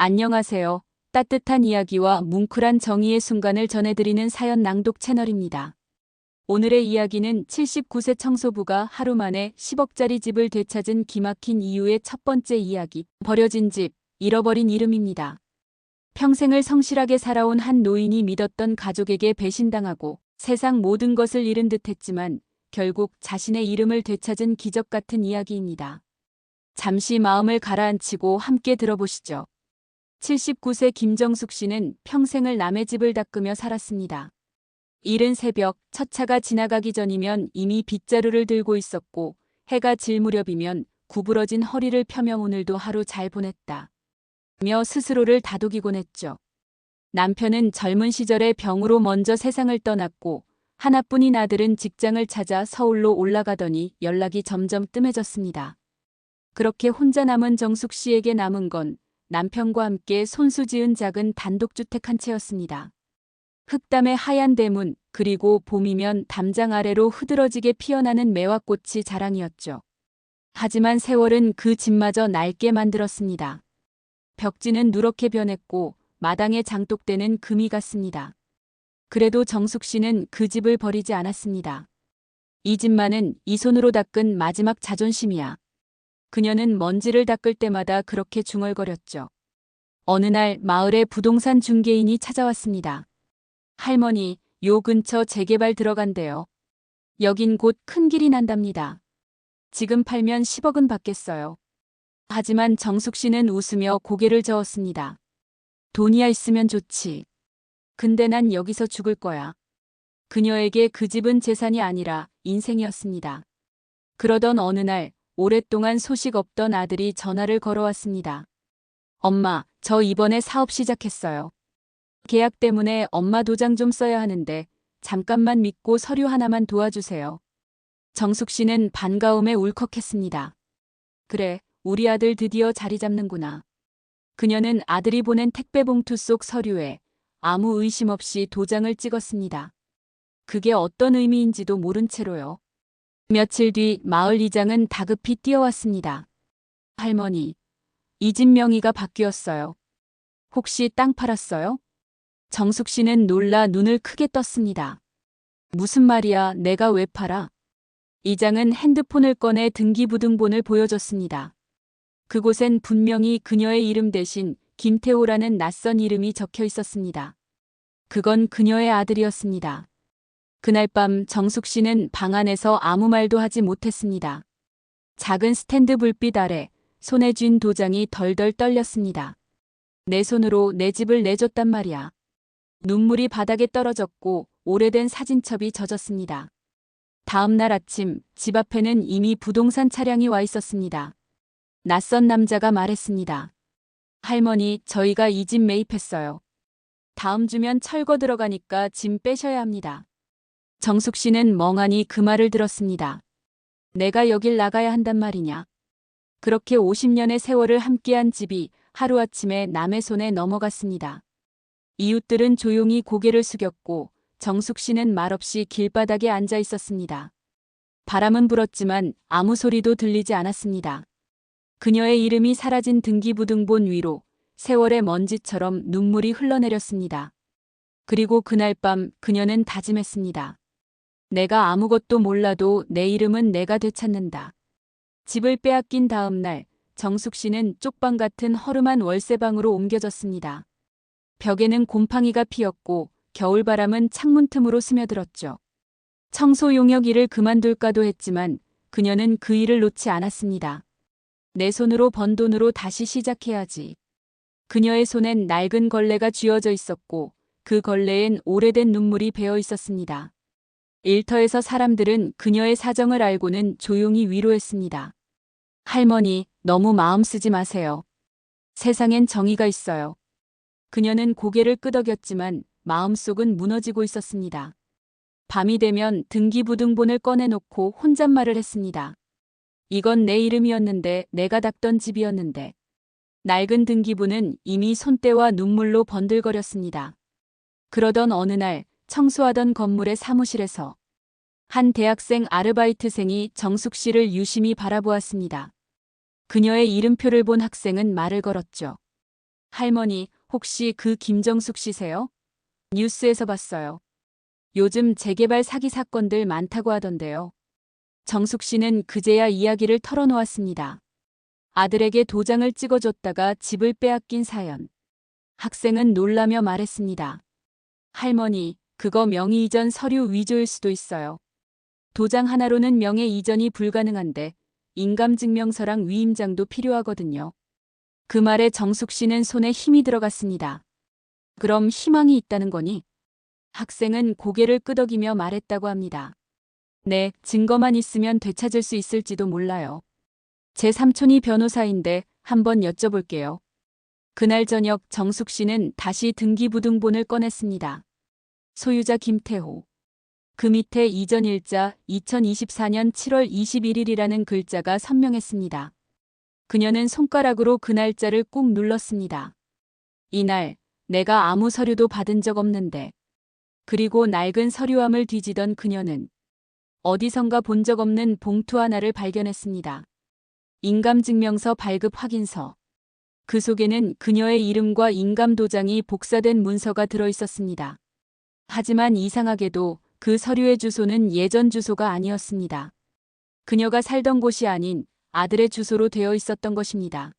안녕하세요. 따뜻한 이야기와 뭉클한 정의의 순간을 전해드리는 사연 낭독 채널입니다. 오늘의 이야기는 79세 청소부가 하루 만에 10억짜리 집을 되찾은 기막힌 이유의 첫 번째 이야기, 버려진 집, 잃어버린 이름입니다. 평생을 성실하게 살아온 한 노인이 믿었던 가족에게 배신당하고 세상 모든 것을 잃은 듯했지만 결국 자신의 이름을 되찾은 기적 같은 이야기입니다. 잠시 마음을 가라앉히고 함께 들어보시죠. 79세 김정숙 씨는 평생을 남의 집을 닦으며 살았습니다. 이른 새벽 첫 차가 지나가기 전이면 이미 빗자루를 들고 있었고 해가 질 무렵이면 구부러진 허리를 펴며 오늘도 하루 잘 보냈다 며 스스로를 다독이곤 했죠. 남편은 젊은 시절에 병으로 먼저 세상을 떠났고 하나뿐인 아들은 직장을 찾아 서울로 올라가더니 연락이 점점 뜸해졌습니다. 그렇게 혼자 남은 정숙 씨에게 남은 건 남편과 함께 손수 지은 작은 단독주택 한 채였습니다. 흙담의 하얀 대문, 그리고 봄이면 담장 아래로 흐드러지게 피어나는 매화꽃이 자랑이었죠. 하지만 세월은 그 집마저 낡게 만들었습니다. 벽지는 누렇게 변했고 마당에 장독대는 금이 갔습니다. 그래도 정숙 씨는 그 집을 버리지 않았습니다. 이 집만은 이 손으로 닦은 마지막 자존심이야. 그녀는 먼지를 닦을 때마다 그렇게 중얼거렸죠. 어느 날 마을에 부동산 중개인이 찾아왔습니다. 할머니, 요 근처 재개발 들어간대요. 여긴 곧 큰 길이 난답니다. 지금 팔면 10억은 받겠어요. 하지만 정숙 씨는 웃으며 고개를 저었습니다. 돈이야 있으면 좋지. 근데 난 여기서 죽을 거야. 그녀에게 그 집은 재산이 아니라 인생이었습니다. 그러던 어느 날 오랫동안 소식 없던 아들이 전화를 걸어왔습니다. 엄마, 저 이번에 사업 시작했어요. 계약 때문에 엄마 도장 좀 써야 하는데 잠깐만 믿고 서류 하나만 도와주세요. 정숙 씨는 반가움에 울컥했습니다. 그래, 우리 아들 드디어 자리 잡는구나. 그녀는 아들이 보낸 택배 봉투 속 서류에 아무 의심 없이 도장을 찍었습니다. 그게 어떤 의미인지도 모른 채로요. 며칠 뒤 마을 이장은 다급히 뛰어왔습니다. 할머니, 이 집 명의가 바뀌었어요. 혹시 땅 팔았어요? 정숙 씨는 놀라 눈을 크게 떴습니다. 무슨 말이야, 내가 왜 팔아? 이장은 핸드폰을 꺼내 등기부등본을 보여줬습니다. 그곳엔 분명히 그녀의 이름 대신 김태호라는 낯선 이름이 적혀 있었습니다. 그건 그녀의 아들이었습니다. 그날 밤 정숙 씨는 방 안에서 아무 말도 하지 못했습니다. 작은 스탠드 불빛 아래 손에 쥔 도장이 덜덜 떨렸습니다. 내 손으로 내 집을 내줬단 말이야. 눈물이 바닥에 떨어졌고 오래된 사진첩이 젖었습니다. 다음 날 아침 집 앞에는 이미 부동산 차량이 와 있었습니다. 낯선 남자가 말했습니다. 할머니, 저희가 이 집 매입했어요. 다음 주면 철거 들어가니까 짐 빼셔야 합니다. 정숙 씨는 멍하니 그 말을 들었습니다. 내가 여길 나가야 한단 말이냐. 그렇게 50년의 세월을 함께한 집이 하루아침에 남의 손에 넘어갔습니다. 이웃들은 조용히 고개를 숙였고 정숙 씨는 말없이 길바닥에 앉아 있었습니다. 바람은 불었지만 아무 소리도 들리지 않았습니다. 그녀의 이름이 사라진 등기부등본 위로 세월의 먼지처럼 눈물이 흘러내렸습니다. 그리고 그날 밤 그녀는 다짐했습니다. 내가 아무것도 몰라도 내 이름은 내가 되찾는다. 집을 빼앗긴 다음 날 정숙 씨는 쪽방 같은 허름한 월세방으로 옮겨졌습니다. 벽에는 곰팡이가 피었고 겨울바람은 창문 틈으로 스며들었죠. 청소 용역 일을 그만둘까도 했지만 그녀는 그 일을 놓지 않았습니다. 내 손으로 번 돈으로 다시 시작해야지. 그녀의 손엔 낡은 걸레가 쥐어져 있었고 그 걸레엔 오래된 눈물이 배어 있었습니다. 일터에서 사람들은 그녀의 사정을 알고는 조용히 위로했습니다. 할머니, 너무 마음 쓰지 마세요. 세상엔 정의가 있어요. 그녀는 고개를 끄덕였지만 마음속은 무너지고 있었습니다. 밤이 되면 등기부등본을 꺼내놓고 혼잣말을 했습니다. 이건 내 이름이었는데, 내가 닦던 집이었는데. 낡은 등기부는 이미 손때와 눈물로 번들거렸습니다. 그러던 어느 날 청소하던 건물의 사무실에서 한 대학생 아르바이트생이 정숙 씨를 유심히 바라보았습니다. 그녀의 이름표를 본 학생은 말을 걸었죠. 할머니, 혹시 그 김정숙 씨세요? 뉴스에서 봤어요. 요즘 재개발 사기 사건들 많다고 하던데요. 정숙 씨는 그제야 이야기를 털어놓았습니다. 아들에게 도장을 찍어줬다가 집을 빼앗긴 사연. 학생은 놀라며 말했습니다. 할머니, 그거 명의 이전 서류 위조일 수도 있어요. 도장 하나로는 명예 이전이 불가능한데 인감증명서랑 위임장도 필요하거든요. 그 말에 정숙 씨는 손에 힘이 들어갔습니다. 그럼 희망이 있다는 거니? 학생은 고개를 끄덕이며 말했다고 합니다. 네, 증거만 있으면 되찾을 수 있을지도 몰라요. 제 삼촌이 변호사인데 한번 여쭤볼게요. 그날 저녁 정숙 씨는 다시 등기부등본을 꺼냈습니다. 소유자 김태호. 그 밑에 이전 일자 2024년 7월 21일이라는 글자가 선명했습니다. 그녀는 손가락으로 그 날짜를 꾹 눌렀습니다. 이날 내가 아무 서류도 받은 적 없는데. 그리고 낡은 서류함을 뒤지던 그녀는 어디선가 본 적 없는 봉투 하나를 발견했습니다. 인감증명서 발급 확인서. 그 속에는 그녀의 이름과 인감도장이 복사된 문서가 들어있었습니다. 하지만 이상하게도 그 서류의 주소는 예전 주소가 아니었습니다. 그녀가 살던 곳이 아닌 아들의 주소로 되어 있었던 것입니다.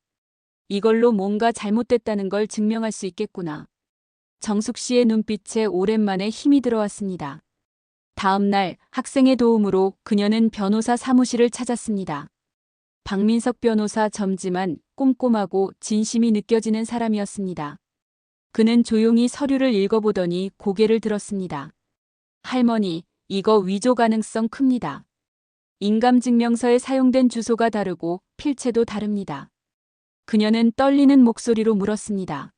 이걸로 뭔가 잘못됐다는 걸 증명할 수 있겠구나. 정숙 씨의 눈빛에 오랜만에 힘이 들어왔습니다. 다음 날 학생의 도움으로 그녀는 변호사 사무실을 찾았습니다. 박민석 변호사 젊지만 꼼꼼하고 진심이 느껴지는 사람이었습니다. 그는 조용히 서류를 읽어보더니 고개를 들었습니다. 할머니, 이거 위조 가능성 큽니다. 인감증명서에 사용된 주소가 다르고 필체도 다릅니다. 그녀는 떨리는 목소리로 물었습니다.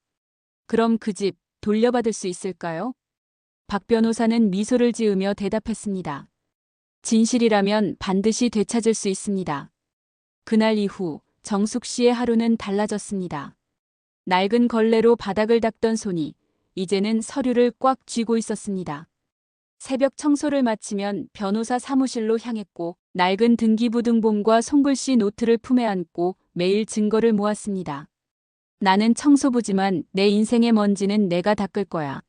그럼 그 집 돌려받을 수 있을까요? 박 변호사는 미소를 지으며 대답했습니다. 진실이라면 반드시 되찾을 수 있습니다. 그날 이후 정숙 씨의 하루는 달라졌습니다. 낡은 걸레로 바닥을 닦던 손이 이제는 서류를 꽉 쥐고 있었습니다. 새벽 청소를 마치면 변호사 사무실로 향했고 낡은 등기부등본과 손글씨 노트를 품에 안고 매일 증거를 모았습니다. 나는 청소부지만 내 인생의 먼지는 내가 닦을 거야.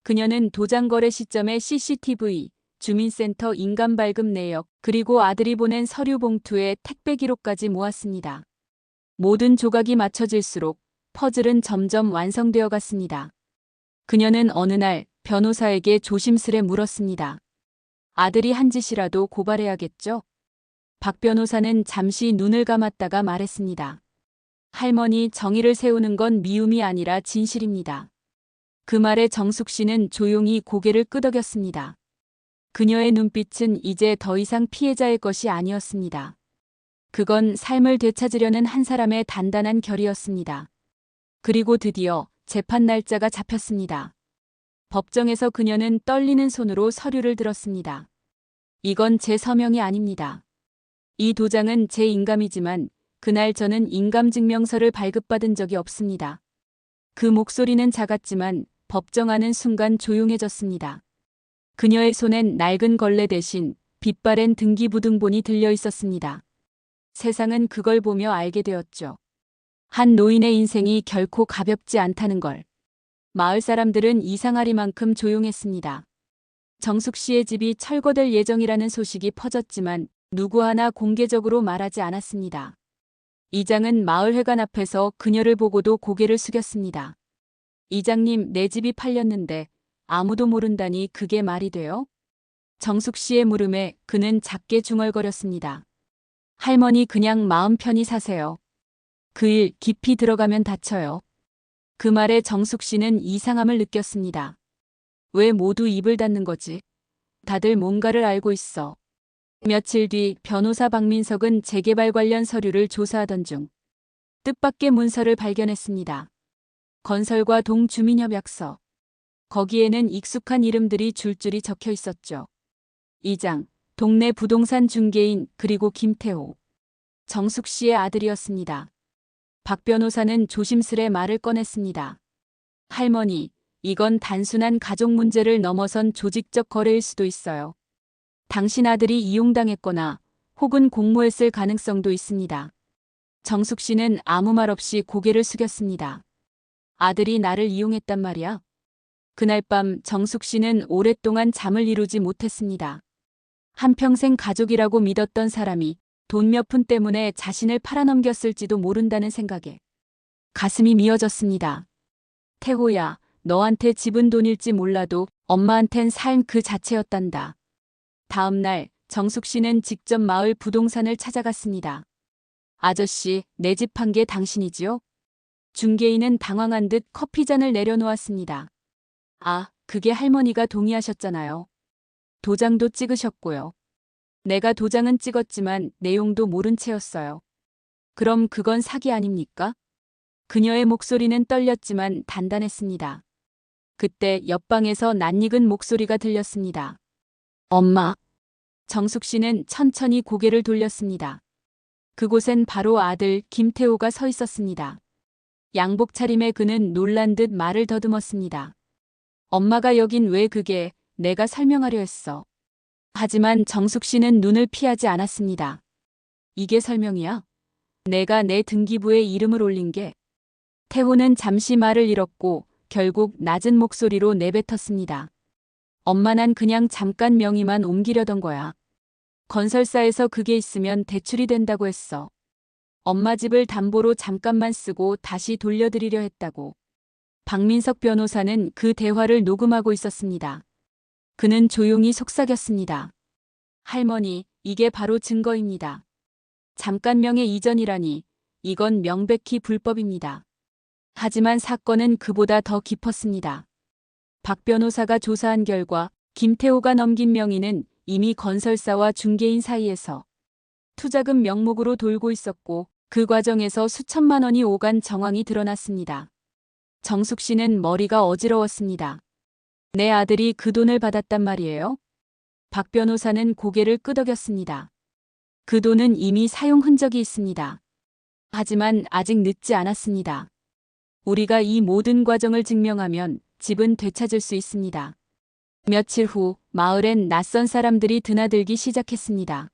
그녀는 도장 거래 시점의 CCTV, 주민센터 인감 발급 내역, 그리고 아들이 보낸 서류 봉투에 택배 기록까지 모았습니다. 모든 조각이 맞춰질수록 퍼즐은 점점 완성되어 갔습니다. 그녀는 어느 날 변호사에게 조심스레 물었습니다. 아들이 한 짓이라도 고발해야겠죠? 박 변호사는 잠시 눈을 감았다가 말했습니다. 할머니, 정의를 세우는 건 미움이 아니라 진실입니다. 그 말에 정숙 씨는 조용히 고개를 끄덕였습니다. 그녀의 눈빛은 이제 더 이상 피해자의 것이 아니었습니다. 그건 삶을 되찾으려는 한 사람의 단단한 결이었습니다. 그리고 드디어 재판 날짜가 잡혔습니다. 법정에서 그녀는 떨리는 손으로 서류를 들었습니다. 이건 제 서명이 아닙니다. 이 도장은 제 인감이지만 그날 저는 인감증명서를 발급받은 적이 없습니다. 그 목소리는 작았지만 법정하는 순간 조용해졌습니다. 그녀의 손엔 낡은 걸레 대신 빛바랜 등기부등본이 들려 있었습니다. 세상은 그걸 보며 알게 되었죠. 한 노인의 인생이 결코 가볍지 않다는 걸. 마을 사람들은 이상하리만큼 조용했습니다. 정숙 씨의 집이 철거될 예정이라는 소식이 퍼졌지만 누구 하나 공개적으로 말하지 않았습니다. 이장은 마을회관 앞에서 그녀를 보고도 고개를 숙였습니다. 이장님, 내 집이 팔렸는데 아무도 모른다니 그게 말이 돼요? 정숙 씨의 물음에 그는 작게 중얼거렸습니다. 할머니, 그냥 마음 편히 사세요. 그 일 깊이 들어가면 다쳐요. 그 말에 정숙 씨는 이상함을 느꼈습니다. 왜 모두 입을 닫는 거지? 다들 뭔가를 알고 있어. 며칠 뒤 변호사 박민석은 재개발 관련 서류를 조사하던 중 뜻밖의 문서를 발견했습니다. 건설과 동주민협약서. 거기에는 익숙한 이름들이 줄줄이 적혀 있었죠. 이장, 동네 부동산 중개인, 그리고 김태호. 정숙 씨의 아들이었습니다. 박 변호사는 조심스레 말을 꺼냈습니다. 할머니, 이건 단순한 가족 문제를 넘어선 조직적 거래일 수도 있어요. 당신 아들이 이용당했거나 혹은 공모했을 가능성도 있습니다. 정숙 씨는 아무 말 없이 고개를 숙였습니다. 아들이 나를 이용했단 말이야. 그날 밤 정숙 씨는 오랫동안 잠을 이루지 못했습니다. 한평생 가족이라고 믿었던 사람이 돈 몇 푼 때문에 자신을 팔아넘겼을지도 모른다는 생각에 가슴이 미어졌습니다. 태호야, 너한테 집은 돈일지 몰라도 엄마한텐 삶 그 자체였단다. 다음 날 정숙 씨는 직접 마을 부동산을 찾아갔습니다. 아저씨, 내 집 판 게 당신이지요? 중개인은 당황한 듯 커피잔을 내려놓았습니다. 아, 그게 할머니가 동의하셨잖아요. 도장도 찍으셨고요. 내가 도장은 찍었지만 내용도 모른 채였어요. 그럼 그건 사기 아닙니까? 그녀의 목소리는 떨렸지만 단단했습니다. 그때 옆방에서 낯익은 목소리가 들렸습니다. 엄마. 정숙 씨는 천천히 고개를 돌렸습니다. 그곳엔 바로 아들 김태호가 서 있었습니다. 양복 차림의 그는 놀란 듯 말을 더듬었습니다. 엄마가 여긴 왜 그게 내가 설명하려 했어. 하지만 정숙 씨는 눈을 피하지 않았습니다. 이게 설명이야? 내가 내 등기부에 이름을 올린 게. 태호는 잠시 말을 잃었고 결국 낮은 목소리로 내뱉었습니다. 엄마 난 그냥 잠깐 명의만 옮기려던 거야. 건설사에서 그게 있으면 대출이 된다고 했어. 엄마 집을 담보로 잠깐만 쓰고 다시 돌려드리려 했다고. 박민석 변호사는 그 대화를 녹음하고 있었습니다. 그는 조용히 속삭였습니다. 할머니, 이게 바로 증거입니다. 잠깐 명의 이전이라니, 이건 명백히 불법입니다. 하지만 사건은 그보다 더 깊었습니다. 박 변호사가 조사한 결과 김태호가 넘긴 명의는 이미 건설사와 중개인 사이에서 투자금 명목으로 돌고 있었고 그 과정에서 수천만 원이 오간 정황이 드러났습니다. 정숙 씨는 머리가 어지러웠습니다. 내 아들이 그 돈을 받았단 말이에요? 박 변호사는 고개를 끄덕였습니다. 그 돈은 이미 사용 흔적이 있습니다. 하지만 아직 늦지 않았습니다. 우리가 이 모든 과정을 증명하면 집은 되찾을 수 있습니다. 며칠 후 마을엔 낯선 사람들이 드나들기 시작했습니다.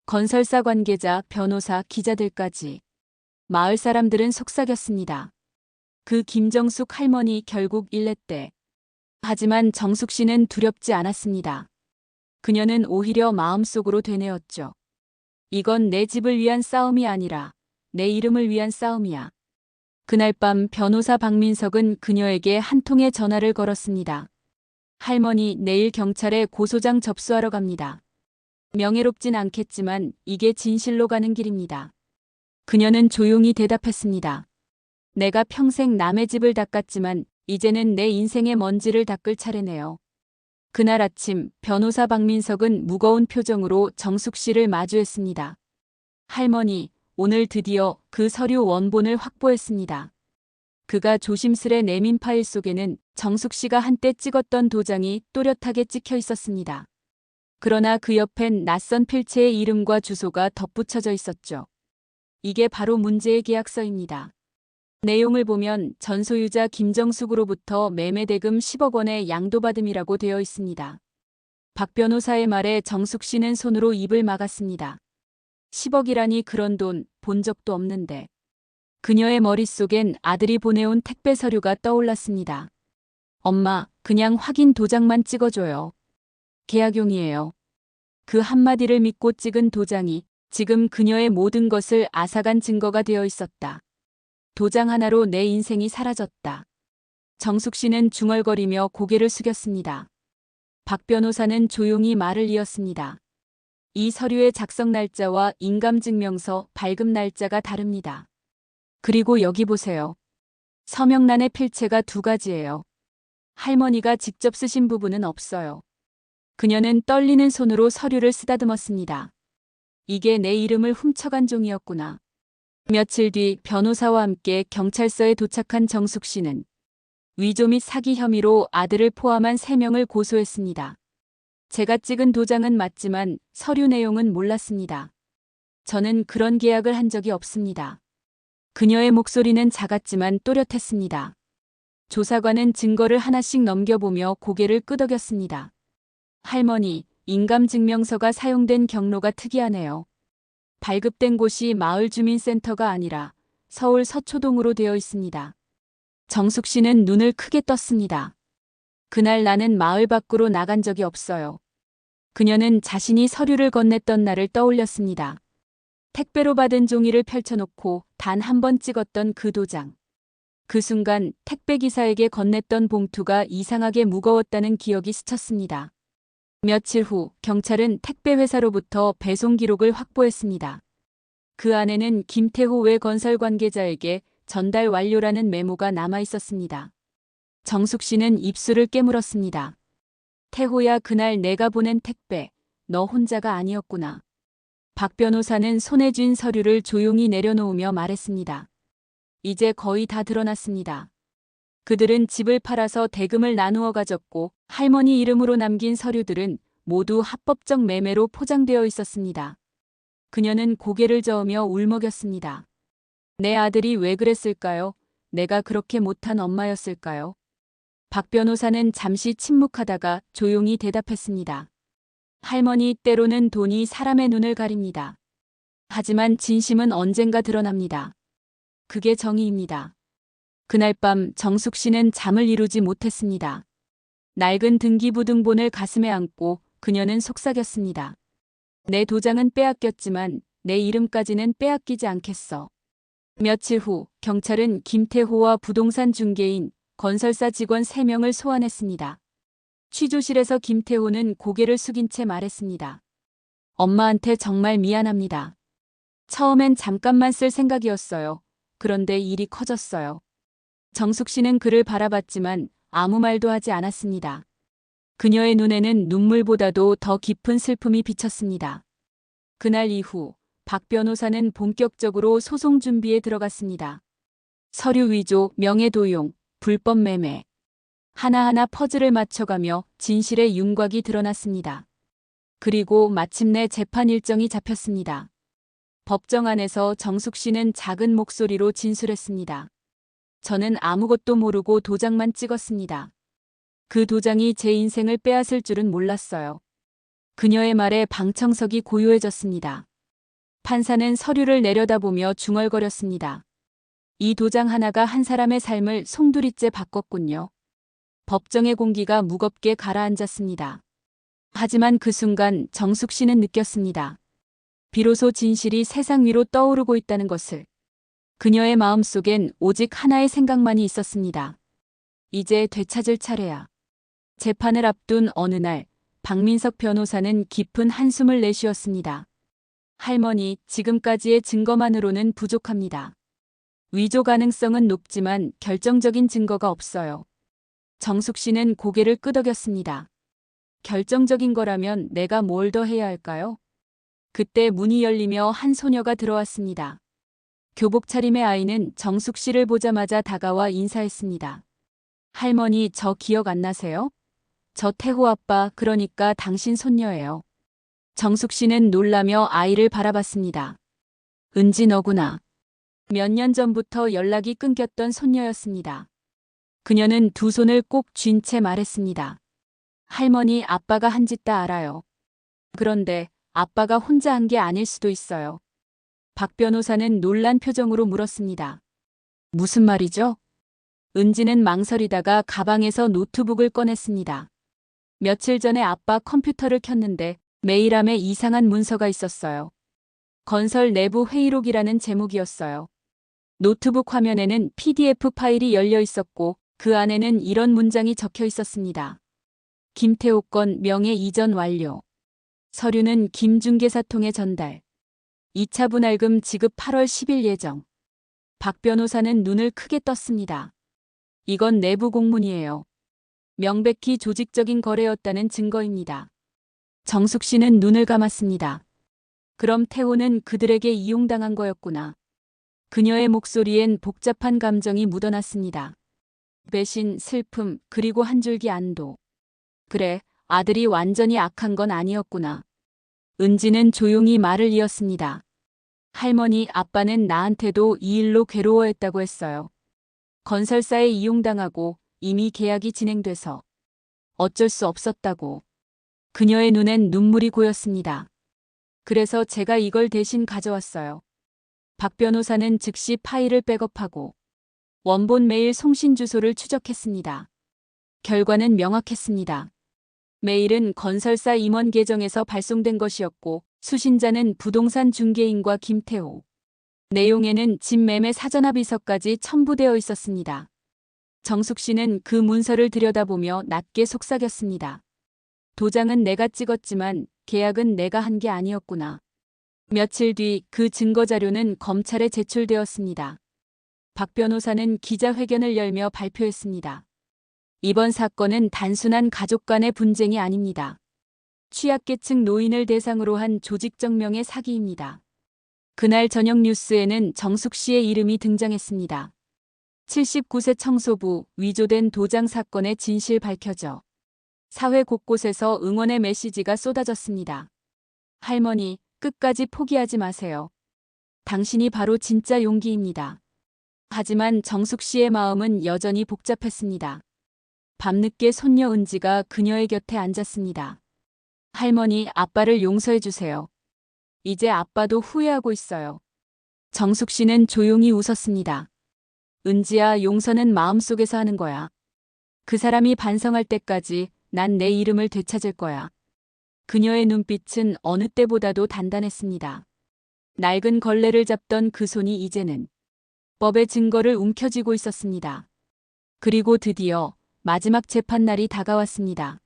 건설사 관계자, 변호사, 기자들까지. 마을 사람들은 속삭였습니다. 그 김정숙 할머니 결국 일냈대. 하지만 정숙 씨는 두렵지 않았습니다. 그녀는 오히려 마음속으로 되뇌었죠. 이건 내 집을 위한 싸움이 아니라 내 이름을 위한 싸움이야. 그날 밤 변호사 박민석은 그녀에게 한 통의 전화를 걸었습니다. 할머니, 내일 경찰에 고소장 접수하러 갑니다. 명예롭진 않겠지만 이게 진실로 가는 길입니다. 그녀는 조용히 대답했습니다. 내가 평생 남의 집을 닦았지만 이제는 내 인생의 먼지를 닦을 차례네요. 그날 아침 변호사 박민석은 무거운 표정으로 정숙 씨를 마주했습니다. 할머니, 오늘 드디어 그 서류 원본을 확보했습니다. 그가 조심스레 내민 파일 속에는 정숙 씨가 한때 찍었던 도장이 또렷하게 찍혀 있었습니다. 그러나 그 옆엔 낯선 필체의 이름과 주소가 덧붙여져 있었죠. 이게 바로 문제의 계약서입니다. 내용을 보면 전 소유자 김정숙으로부터 매매대금 10억 원의 양도받음이라고 되어 있습니다. 박 변호사의 말에 정숙 씨는 손으로 입을 막았습니다. 10억이라니 그런 돈 본 적도 없는데. 그녀의 머릿속엔 아들이 보내온 택배 서류가 떠올랐습니다. 엄마, 그냥 확인 도장만 찍어줘요. 계약용이에요. 그 한마디를 믿고 찍은 도장이 지금 그녀의 모든 것을 앗아간 증거가 되어 있었다. 도장 하나로 내 인생이 사라졌다. 정숙 씨는 중얼거리며 고개를 숙였습니다. 박 변호사는 조용히 말을 이었습니다. 이 서류의 작성 날짜와 인감증명서 발급 날짜가 다릅니다. 그리고 여기 보세요. 서명란의 필체가 2가지예요. 할머니가 직접 쓰신 부분은 없어요. 그녀는 떨리는 손으로 서류를 쓰다듬었습니다. 이게 내 이름을 훔쳐간 종이었구나. 며칠 뒤 변호사와 함께 경찰서에 도착한 정숙 씨는 위조 및 사기 혐의로 아들을 포함한 3명을 고소했습니다. 제가 찍은 도장은 맞지만 서류 내용은 몰랐습니다. 저는 그런 계약을 한 적이 없습니다. 그녀의 목소리는 작았지만 또렷했습니다. 조사관은 증거를 하나씩 넘겨보며 고개를 끄덕였습니다. 할머니, 인감증명서가 사용된 경로가 특이하네요. 발급된 곳이 마을주민센터가 아니라 서울 서초동으로 되어 있습니다. 정숙 씨는 눈을 크게 떴습니다. 그날 나는 마을 밖으로 나간 적이 없어요. 그녀는 자신이 서류를 건넸던 날을 떠올렸습니다. 택배로 받은 종이를 펼쳐놓고 단 한 번 찍었던 그 도장. 그 순간 택배 기사에게 건넸던 봉투가 이상하게 무거웠다는 기억이 스쳤습니다. 며칠 후 경찰은 택배 회사로부터 배송 기록을 확보했습니다. 그 안에는 김태호 외 건설 관계자에게 전달 완료라는 메모가 남아 있었습니다. 정숙 씨는 입술을 깨물었습니다. 태호야, 그날 내가 보낸 택배, 너 혼자가 아니었구나. 박 변호사는 손에 쥔 서류를 조용히 내려놓으며 말했습니다. 이제 거의 다 드러났습니다. 그들은 집을 팔아서 대금을 나누어 가졌고 할머니 이름으로 남긴 서류들은 모두 합법적 매매로 포장되어 있었습니다. 그녀는 고개를 저으며 울먹였습니다. 내 아들이 왜 그랬을까요? 내가 그렇게 못한 엄마였을까요? 박 변호사는 잠시 침묵하다가 조용히 대답했습니다. 할머니, 때로는 돈이 사람의 눈을 가립니다. 하지만 진심은 언젠가 드러납니다. 그게 정의입니다. 그날 밤 정숙 씨는 잠을 이루지 못했습니다. 낡은 등기부등본을 가슴에 안고 그녀는 속삭였습니다. 내 도장은 빼앗겼지만 내 이름까지는 빼앗기지 않겠어. 며칠 후 경찰은 김태호와 부동산 중개인, 건설사 직원 3명을 소환했습니다. 취조실에서 김태호는 고개를 숙인 채 말했습니다. 엄마한테 정말 미안합니다. 처음엔 잠깐만 쓸 생각이었어요. 그런데 일이 커졌어요. 정숙 씨는 그를 바라봤지만 아무 말도 하지 않았습니다. 그녀의 눈에는 눈물보다도 더 깊은 슬픔이 비쳤습니다. 그날 이후 박 변호사는 본격적으로 소송 준비에 들어갔습니다. 서류 위조, 명예도용, 불법 매매. 하나하나 퍼즐을 맞춰가며 진실의 윤곽이 드러났습니다. 그리고 마침내 재판 일정이 잡혔습니다. 법정 안에서 정숙 씨는 작은 목소리로 진술했습니다. 저는 아무것도 모르고 도장만 찍었습니다. 그 도장이 제 인생을 빼앗을 줄은 몰랐어요. 그녀의 말에 방청석이 고요해졌습니다. 판사는 서류를 내려다보며 중얼거렸습니다. 이 도장 하나가 한 사람의 삶을 송두리째 바꿨군요. 법정의 공기가 무겁게 가라앉았습니다. 하지만 그 순간 정숙 씨는 느꼈습니다. 비로소 진실이 세상 위로 떠오르고 있다는 것을. 그녀의 마음속엔 오직 하나의 생각만이 있었습니다. 이제 되찾을 차례야. 재판을 앞둔 어느 날 박민석 변호사는 깊은 한숨을 내쉬었습니다. 할머니, 지금까지의 증거만으로는 부족합니다. 위조 가능성은 높지만 결정적인 증거가 없어요. 정숙 씨는 고개를 끄덕였습니다. 결정적인 거라면 내가 뭘 더 해야 할까요? 그때 문이 열리며 한 소녀가 들어왔습니다. 교복 차림의 아이는 정숙 씨를 보자마자 다가와 인사했습니다. 할머니, 저 기억 안 나세요? 저 태호 아빠, 그러니까 당신 손녀예요. 정숙 씨는 놀라며 아이를 바라봤습니다. 은지, 너구나. 몇 년 전부터 연락이 끊겼던 손녀였습니다. 그녀는 두 손을 꼭 쥔 채 말했습니다. 할머니, 아빠가 한 짓 다 알아요. 그런데 아빠가 혼자 한 게 아닐 수도 있어요. 박 변호사는 놀란 표정으로 물었습니다. 무슨 말이죠? 은지는 망설이다가 가방에서 노트북을 꺼냈습니다. 며칠 전에 아빠 컴퓨터를 켰는데 메일함에 이상한 문서가 있었어요. 건설 내부 회의록이라는 제목이었어요. 노트북 화면에는 PDF 파일이 열려 있었고 그 안에는 이런 문장이 적혀 있었습니다. 김태호 건 명예 이전 완료. 서류는 김중개사통에 전달. 2차 분할금 지급 8월 10일 예정. 박 변호사는 눈을 크게 떴습니다. 이건 내부 공문이에요. 명백히 조직적인 거래였다는 증거입니다. 정숙 씨는 눈을 감았습니다. 그럼 태호는 그들에게 이용당한 거였구나. 그녀의 목소리엔 복잡한 감정이 묻어났습니다. 배신, 슬픔, 그리고 한 줄기 안도. 그래, 아들이 완전히 악한 건 아니었구나. 은지는 조용히 말을 이었습니다. 할머니, 아빠는 나한테도 이 일로 괴로워했다고 했어요. 건설사에 이용당하고 이미 계약이 진행돼서 어쩔 수 없었다고. 그녀의 눈엔 눈물이 고였습니다. 그래서 제가 이걸 대신 가져왔어요. 박 변호사는 즉시 파일을 백업하고 원본 메일 송신 주소를 추적했습니다. 결과는 명확했습니다. 메일은 건설사 임원 계정에서 발송된 것이었고 수신자는 부동산 중개인과 김태호. 내용에는 집 매매 사전합의서까지 첨부되어 있었습니다. 정숙 씨는 그 문서를 들여다보며 낮게 속삭였습니다. 도장은 내가 찍었지만 계약은 내가 한 게 아니었구나. 며칠 뒤 그 증거 자료는 검찰에 제출되었습니다. 박 변호사는 기자회견을 열며 발표했습니다. 이번 사건은 단순한 가족 간의 분쟁이 아닙니다. 취약계층 노인을 대상으로 한 조직적 명예 사기입니다. 그날 저녁 뉴스에는 정숙 씨의 이름이 등장했습니다. 79세 청소부 위조된 도장 사건의 진실 밝혀져 사회 곳곳에서 응원의 메시지가 쏟아졌습니다. 할머니, 끝까지 포기하지 마세요. 당신이 바로 진짜 용기입니다. 하지만 정숙 씨의 마음은 여전히 복잡했습니다. 밤늦게 손녀 은지가 그녀의 곁에 앉았습니다. 할머니, 아빠를 용서해 주세요. 이제 아빠도 후회하고 있어요. 정숙 씨는 조용히 웃었습니다. 은지야, 용서는 마음속에서 하는 거야. 그 사람이 반성할 때까지 난 내 이름을 되찾을 거야. 그녀의 눈빛은 어느 때보다도 단단했습니다. 낡은 걸레를 잡던 그 손이 이제는 법의 증거를 움켜쥐고 있었습니다. 그리고 드디어 마지막 재판날이 다가왔습니다.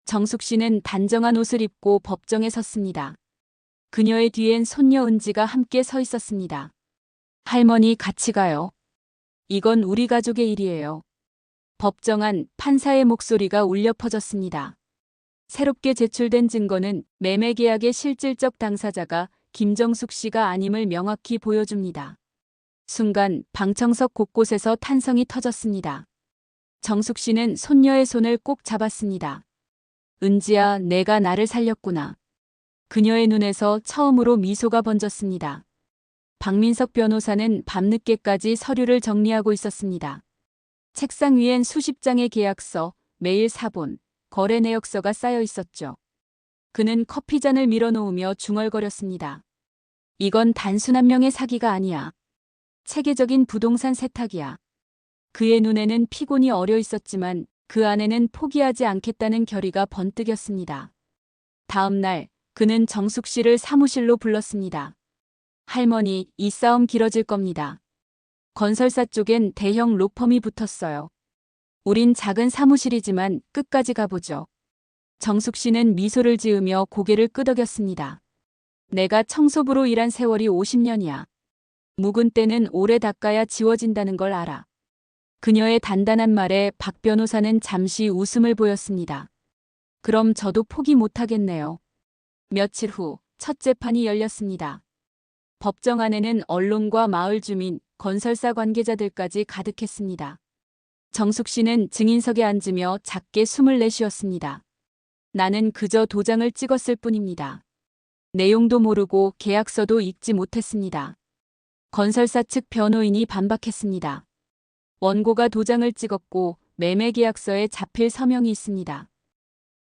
정숙 씨는 단정한 옷을 입고 법정에 섰습니다. 그녀의 뒤엔 손녀 은지가 함께 서 있었습니다. 할머니, 같이 가요. 이건 우리 가족의 일이에요. 법정 안 판사의 목소리가 울려 퍼졌습니다. 새롭게 제출된 증거는 매매 계약의 실질적 당사자가 김정숙 씨가 아님을 명확히 보여줍니다. 순간 방청석 곳곳에서 탄성이 터졌습니다. 정숙 씨는 손녀의 손을 꼭 잡았습니다. 은지야, 내가 나를 살렸구나. 그녀의 눈에서 처음으로 미소가 번졌습니다. 박민석 변호사는 밤늦게까지 서류를 정리하고 있었습니다. 책상 위엔 수십 장의 계약서, 메일 사본, 거래 내역서가 쌓여 있었죠. 그는 커피잔을 밀어놓으며 중얼거렸습니다. 이건 단순 한 명의 사기가 아니야. 체계적인 부동산 세탁이야. 그의 눈에는 피곤이 어려 있었지만 그 안에는 포기하지 않겠다는 결의가 번뜩였습니다. 다음 날 그는 정숙 씨를 사무실로 불렀습니다. 할머니, 이 싸움 길어질 겁니다. 건설사 쪽엔 대형 로펌이 붙었어요. 우린 작은 사무실이지만 끝까지 가보죠. 정숙 씨는 미소를 지으며 고개를 끄덕였습니다. 내가 청소부로 일한 세월이 50년이야. 묵은 때는 오래 닦아야 지워진다는 걸 알아. 그녀의 단단한 말에 박 변호사는 잠시 웃음을 보였습니다. 그럼 저도 포기 못하겠네요. 며칠 후 첫 재판이 열렸습니다. 법정 안에는 언론과 마을 주민, 건설사 관계자들까지 가득했습니다. 정숙 씨는 증인석에 앉으며 작게 숨을 내쉬었습니다. 나는 그저 도장을 찍었을 뿐입니다. 내용도 모르고 계약서도 읽지 못했습니다. 건설사 측 변호인이 반박했습니다. 원고가 도장을 찍었고 매매 계약서에 자필 서명이 있습니다.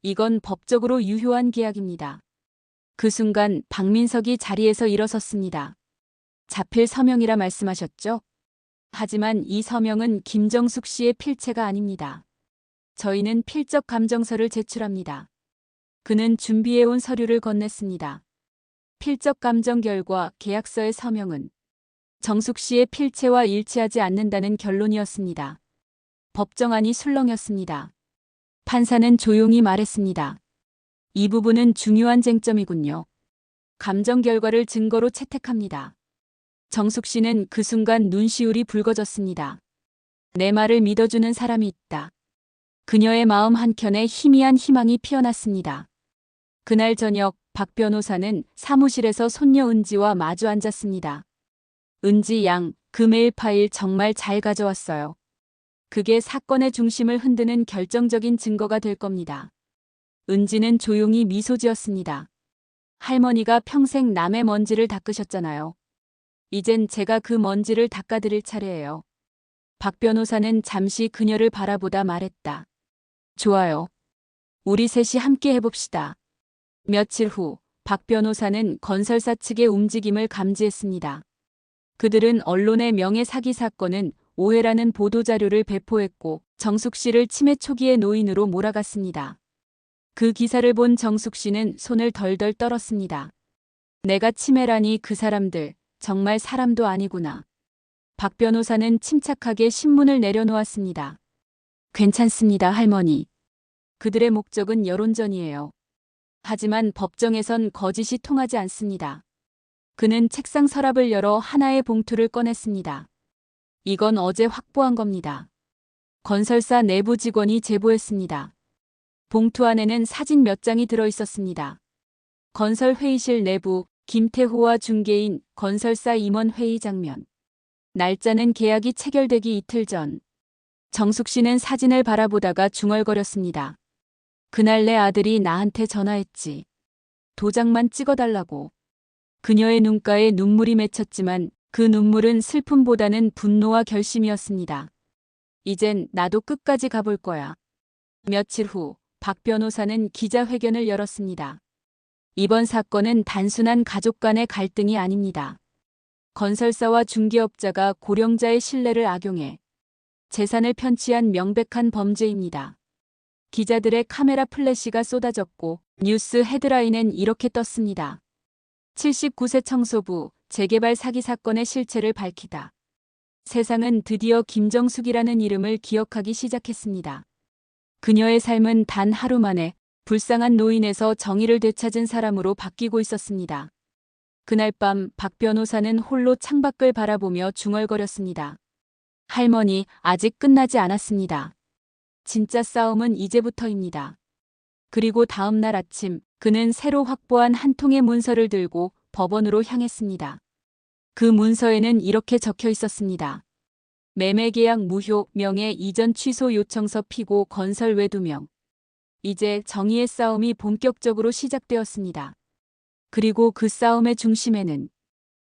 이건 법적으로 유효한 계약입니다. 그 순간 박민석이 자리에서 일어섰습니다. 자필 서명이라 말씀하셨죠? 하지만 이 서명은 김정숙 씨의 필체가 아닙니다. 저희는 필적 감정서를 제출합니다. 그는 준비해온 서류를 건넸습니다. 필적 감정 결과 계약서의 서명은 정숙 씨의 필체와 일치하지 않는다는 결론이었습니다. 법정안이 술렁였습니다. 판사는 조용히 말했습니다. 이 부분은 중요한 쟁점이군요. 감정 결과를 증거로 채택합니다. 정숙 씨는 그 순간 눈시울이 붉어졌습니다. 내 말을 믿어주는 사람이 있다. 그녀의 마음 한켠에 희미한 희망이 피어났습니다. 그날 저녁 박 변호사는 사무실에서 손녀 은지와 마주 앉았습니다. 은지 양, 그 메일 파일 정말 잘 가져왔어요. 그게 사건의 중심을 흔드는 결정적인 증거가 될 겁니다. 은지는 조용히 미소 지었습니다. 할머니가 평생 남의 먼지를 닦으셨잖아요. 이젠 제가 그 먼지를 닦아드릴 차례예요. 박 변호사는 잠시 그녀를 바라보다 말했다. 좋아요. 우리 셋이 함께 해봅시다. 며칠 후 박 변호사는 건설사 측의 움직임을 감지했습니다. 그들은 언론의 명예 사기 사건은 오해라는 보도자료를 배포했고 정숙 씨를 치매 초기의 노인으로 몰아갔습니다. 그 기사를 본 정숙 씨는 손을 덜덜 떨었습니다. 내가 치매라니 그 사람들 정말 사람도 아니구나. 박 변호사는 침착하게 신문을 내려놓았습니다. 괜찮습니다, 할머니. 그들의 목적은 여론전이에요. 하지만 법정에선 거짓이 통하지 않습니다. 그는 책상 서랍을 열어 하나의 봉투를 꺼냈습니다. 이건 어제 확보한 겁니다. 건설사 내부 직원이 제보했습니다. 봉투 안에는 사진 몇 장이 들어 있었습니다. 건설 회의실 내부, 김태호와 중개인, 건설사 임원 회의 장면. 날짜는 계약이 체결되기 이틀 전. 정숙 씨는 사진을 바라보다가 중얼거렸습니다. 그날 내 아들이 나한테 전화했지. 도장만 찍어달라고. 그녀의 눈가에 눈물이 맺혔지만 그 눈물은 슬픔보다는 분노와 결심이었습니다. 이젠 나도 끝까지 가볼 거야. 며칠 후 박 변호사는 기자회견을 열었습니다. 이번 사건은 단순한 가족 간의 갈등이 아닙니다. 건설사와 중개업자가 고령자의 신뢰를 악용해 재산을 편취한 명백한 범죄입니다. 기자들의 카메라 플래시가 쏟아졌고 뉴스 헤드라인엔 이렇게 떴습니다. 79세 청소부 재개발 사기 사건의 실체를 밝히다. 세상은 드디어 김정숙이라는 이름을 기억하기 시작했습니다. 그녀의 삶은 단 하루 만에 불쌍한 노인에서 정의를 되찾은 사람으로 바뀌고 있었습니다. 그날 밤 박 변호사는 홀로 창밖을 바라보며 중얼거렸습니다. 할머니, 아직 끝나지 않았습니다. 진짜 싸움은 이제부터입니다. 그리고 다음 날 아침 그는 새로 확보한 한 통의 문서를 들고 법원으로 향했습니다. 그 문서에는 이렇게 적혀 있었습니다. 매매계약 무효, 명예 이전 취소 요청서 피고 건설 외 2명. 이제 정의의 싸움이 본격적으로 시작되었습니다. 그리고 그 싸움의 중심에는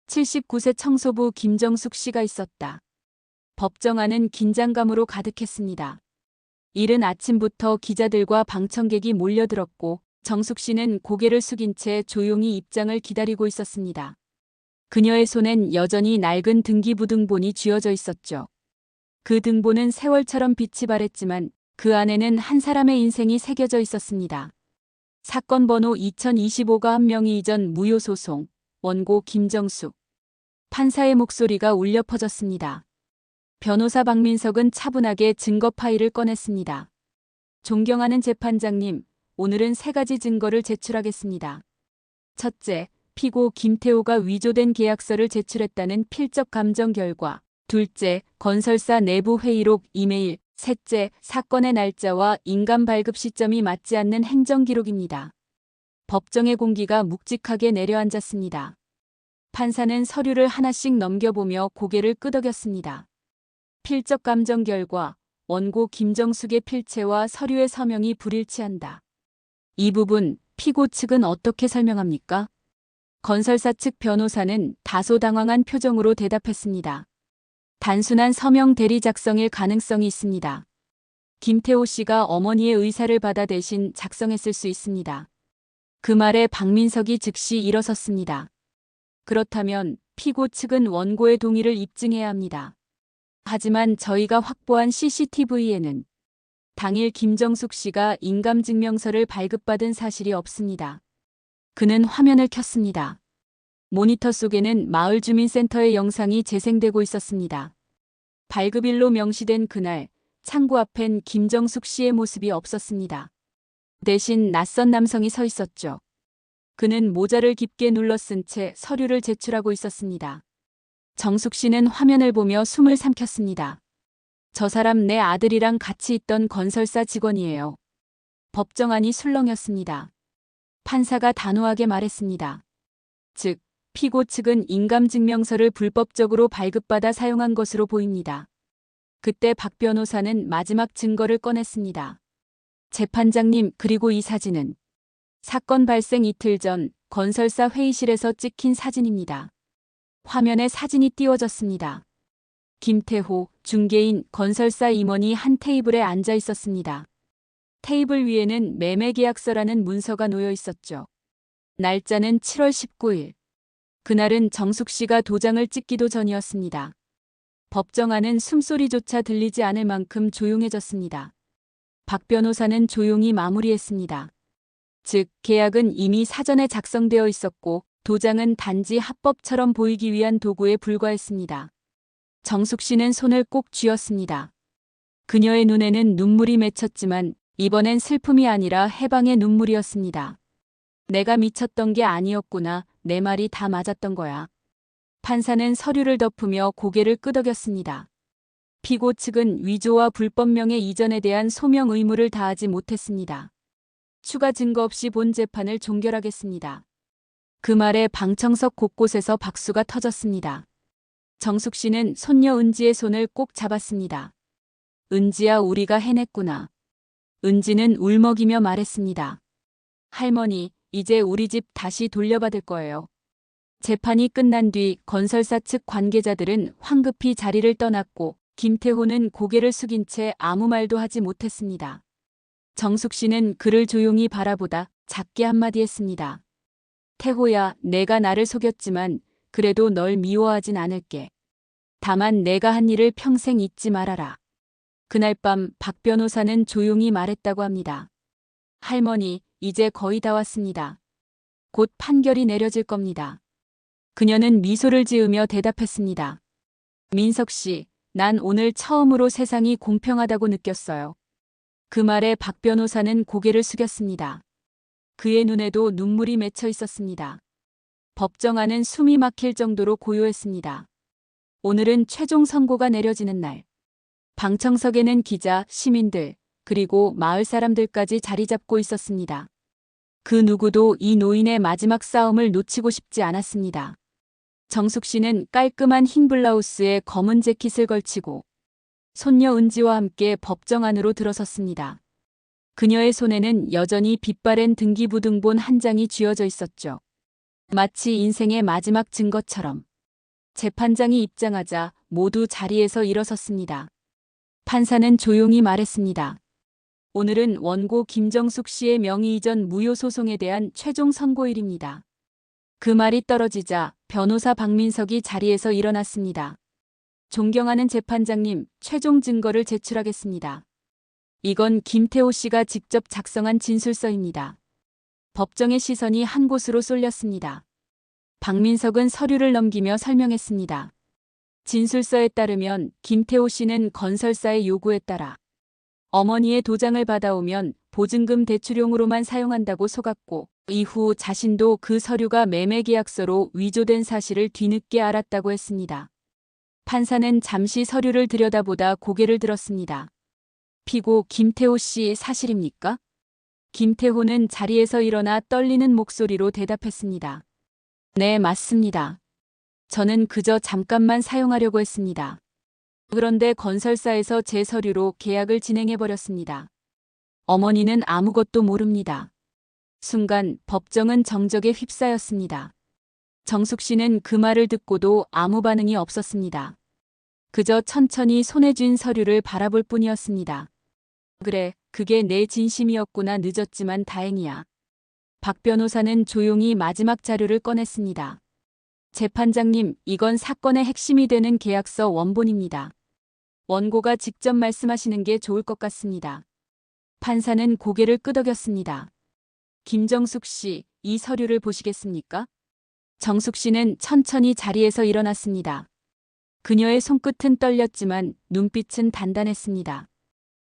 79세 청소부 김정숙 씨가 있었다. 법정 안은 긴장감으로 가득했습니다. 이른 아침부터 기자들과 방청객이 몰려들었고 정숙 씨는 고개를 숙인 채 조용히 입장을 기다리고 있었습니다. 그녀의 손엔 여전히 낡은 등기부등본이 쥐어져 있었죠. 그 등본은 세월처럼 빛이 발했지만 그 안에는 한 사람의 인생이 새겨져 있었습니다. 사건 번호 2025가 한 명이 이전 무효소송, 원고 김정숙. 판사의 목소리가 울려 퍼졌습니다. 변호사 박민석은 차분하게 증거 파일을 꺼냈습니다. 존경하는 재판장님, 오늘은 3가지 증거를 제출하겠습니다. 첫째, 피고 김태호가 위조된 계약서를 제출했다는 필적 감정 결과. 둘째, 건설사 내부 회의록 이메일. 셋째, 사건의 날짜와 인감 발급 시점이 맞지 않는 행정기록입니다. 법정의 공기가 묵직하게 내려앉았습니다. 판사는 서류를 하나씩 넘겨보며 고개를 끄덕였습니다. 필적 감정 결과, 원고 김정숙의 필체와 서류의 서명이 불일치한다. 이 부분, 피고 측은 어떻게 설명합니까? 건설사 측 변호사는 다소 당황한 표정으로 대답했습니다. 단순한 서명 대리 작성일 가능성이 있습니다. 김태호 씨가 어머니의 의사를 받아 대신 작성했을 수 있습니다. 그 말에 박민석이 즉시 일어섰습니다. 그렇다면 피고 측은 원고의 동의를 입증해야 합니다. 하지만 저희가 확보한 CCTV에는 당일 김정숙 씨가 인감증명서를 발급받은 사실이 없습니다. 그는 화면을 켰습니다. 모니터 속에는 마을주민센터의 영상이 재생되고 있었습니다. 발급일로 명시된 그날, 창구 앞엔 김정숙 씨의 모습이 없었습니다. 대신 낯선 남성이 서 있었죠. 그는 모자를 깊게 눌러 쓴 채 서류를 제출하고 있었습니다. 정숙 씨는 화면을 보며 숨을 삼켰습니다. 저 사람 내 아들이랑 같이 있던 건설사 직원이에요. 법정 안이 술렁였습니다. 판사가 단호하게 말했습니다. 즉, 피고 측은 인감증명서를 불법적으로 발급받아 사용한 것으로 보입니다. 그때 박 변호사는 마지막 증거를 꺼냈습니다. 재판장님, 그리고 이 사진은 사건 발생 이틀 전 건설사 회의실에서 찍힌 사진입니다. 화면에 사진이 띄워졌습니다. 김태호, 중개인, 건설사 임원이 한 테이블에 앉아 있었습니다. 테이블 위에는 매매계약서라는 문서가 놓여 있었죠. 날짜는 7월 19일. 그날은 정숙 씨가 도장을 찍기도 전이었습니다. 법정 안은 숨소리조차 들리지 않을 만큼 조용해졌습니다. 박 변호사는 조용히 마무리했습니다. 즉, 계약은 이미 사전에 작성되어 있었고 도장은 단지 합법처럼 보이기 위한 도구에 불과했습니다. 정숙 씨는 손을 꼭 쥐었습니다. 그녀의 눈에는 눈물이 맺혔지만 이번엔 슬픔이 아니라 해방의 눈물이었습니다. 내가 미쳤던 게 아니었구나. 내 말이 다 맞았던 거야. 판사는 서류를 덮으며 고개를 끄덕였습니다. 피고 측은 위조와 불법명예 이전에 대한 소명 의무를 다하지 못했습니다. 추가 증거 없이 본 재판을 종결하겠습니다. 그 말에 방청석 곳곳에서 박수가 터졌습니다. 정숙 씨는 손녀 은지의 손을 꼭 잡았습니다. 은지야, 우리가 해냈구나. 은지는 울먹이며 말했습니다. 할머니, 이제 우리 집 다시 돌려받을 거예요. 재판이 끝난 뒤 건설사 측 관계자들은 황급히 자리를 떠났고 김태호는 고개를 숙인 채 아무 말도 하지 못했습니다. 정숙 씨는 그를 조용히 바라보다 작게 한마디 했습니다. 태호야, 내가 나를 속였지만 그래도 널 미워하진 않을게. 다만 내가 한 일을 평생 잊지 말아라. 그날 밤 박 변호사는 조용히 말했다고 합니다. 할머니, 이제 거의 다 왔습니다. 곧 판결이 내려질 겁니다. 그녀는 미소를 지으며 대답했습니다. 민석 씨, 난 오늘 처음으로 세상이 공평하다고 느꼈어요. 그 말에 박 변호사는 고개를 숙였습니다. 그의 눈에도 눈물이 맺혀 있었습니다. 법정 안은 숨이 막힐 정도로 고요했습니다. 오늘은 최종 선고가 내려지는 날. 방청석에는 기자, 시민들, 그리고 마을 사람들까지 자리 잡고 있었습니다. 그 누구도 이 노인의 마지막 싸움을 놓치고 싶지 않았습니다. 정숙 씨는 깔끔한 흰 블라우스에 검은 재킷을 걸치고 손녀 은지와 함께 법정 안으로 들어섰습니다. 그녀의 손에는 여전히 빛바랜 등기부등본 한 장이 쥐어져 있었죠. 마치 인생의 마지막 증거처럼. 재판장이 입장하자 모두 자리에서 일어섰습니다. 판사는 조용히 말했습니다. 오늘은 원고 김정숙 씨의 명의 이전 무효 소송에 대한 최종 선고일입니다. 그 말이 떨어지자 변호사 박민석이 자리에서 일어났습니다. 존경하는 재판장님, 최종 증거를 제출하겠습니다. 이건 김태호 씨가 직접 작성한 진술서입니다. 법정의 시선이 한 곳으로 쏠렸습니다. 박민석은 서류를 넘기며 설명했습니다. 진술서에 따르면 김태호 씨는 건설사의 요구에 따라 어머니의 도장을 받아오면 보증금 대출용으로만 사용한다고 속았고 이후 자신도 그 서류가 매매계약서로 위조된 사실을 뒤늦게 알았다고 했습니다. 판사는 잠시 서류를 들여다보다 고개를 들었습니다. 피고 김태호 씨 사실입니까? 김태호는 자리에서 일어나 떨리는 목소리로 대답했습니다. 네, 맞습니다. 저는 그저 잠깐만 사용하려고 했습니다. 그런데 건설사에서 제 서류로 계약을 진행해버렸습니다. 어머니는 아무것도 모릅니다. 순간 법정은 정적에 휩싸였습니다. 정숙 씨는 그 말을 듣고도 아무 반응이 없었습니다. 그저 천천히 손에 쥔 서류를 바라볼 뿐이었습니다. 그래, 그게 내 진심이었구나. 늦었지만 다행이야. 박 변호사는 조용히 마지막 자료를 꺼냈습니다. 재판장님, 이건 사건의 핵심이 되는 계약서 원본입니다. 원고가 직접 말씀하시는 게 좋을 것 같습니다. 판사는 고개를 끄덕였습니다. 김정숙 씨, 이 서류를 보시겠습니까? 정숙 씨는 천천히 자리에서 일어났습니다. 그녀의 손끝은 떨렸지만 눈빛은 단단했습니다.